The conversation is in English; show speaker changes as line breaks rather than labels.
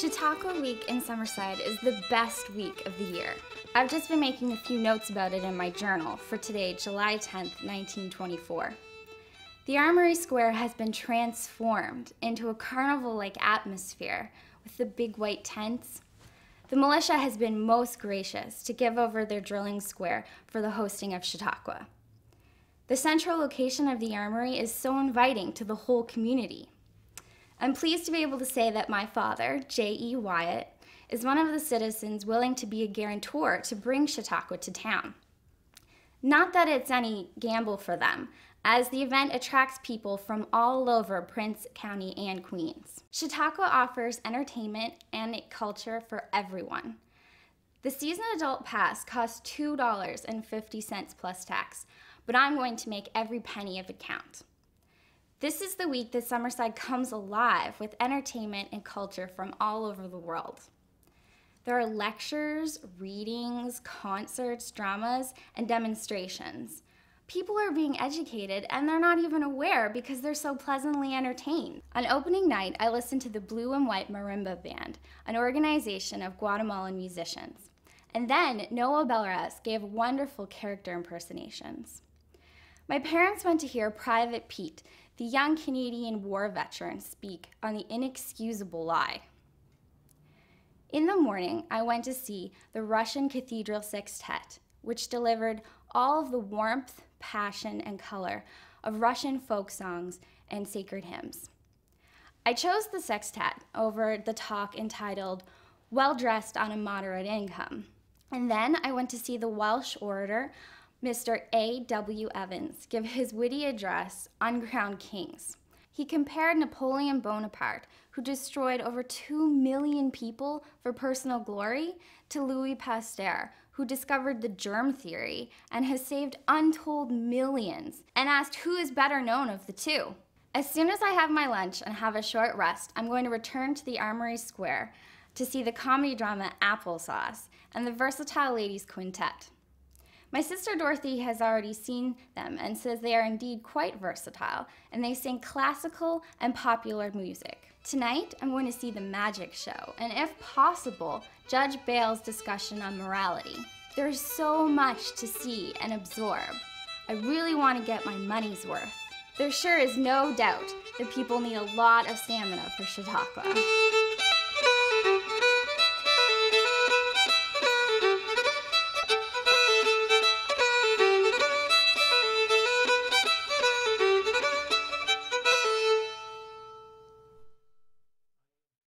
Chautauqua Week in Summerside is the best week of the year. I've just been making a few notes about it in my journal for today, July 10th, 1924. The Armory Square has been transformed into a carnival-like atmosphere with the big white tents. The militia has been most gracious to give over their drilling square for the hosting of Chautauqua. The central location of the Armory is so inviting to the whole community. I'm pleased to be able to say that my father, J.E. Wyatt, is one of the citizens willing to be a guarantor to bring Chautauqua to town. Not that it's any gamble for them, as the event attracts people from all over Prince County and Queens. Chautauqua offers entertainment and culture for everyone. The season adult pass costs $2.50 plus tax, but I'm going to make every penny of it count. This is the week that Summerside comes alive with entertainment and culture from all over the world. There are lectures, readings, concerts, dramas, and demonstrations. People are being educated and they're not even aware because they're so pleasantly entertained. On opening night, I listened to the Blue and White Marimba Band, an organization of Guatemalan musicians. And then Noah Belraz gave wonderful character impersonations. My parents went to hear Private Pete, the young Canadian war veteran, speak on the inexcusable lie. In the morning, I went to see the Russian Cathedral Sextet, which delivered all of the warmth, passion, and color of Russian folk songs and sacred hymns. I chose the sextet over the talk entitled Well Dressed on a Moderate Income. And then I went to see the Welsh orator, Mr. A.W. Evans, give his witty address, Uncrowned Kings. He compared Napoleon Bonaparte, who destroyed over 2 million people for personal glory, to Louis Pasteur, who discovered the germ theory and has saved untold millions, and asked who is better known of the two. As soon as I have my lunch and have a short rest, I'm going to return to the Armory Square to see the comedy drama Applesauce and the Versatile Ladies Quintet. My sister Dorothy has already seen them and says they are indeed quite versatile, and they sing classical and popular music. Tonight, I'm going to see the magic show, and if possible, Judge Bale's discussion on morality. There's so much to see and absorb. I really want to get my money's worth. There sure is no doubt that people need a lot of stamina for Chautauqua.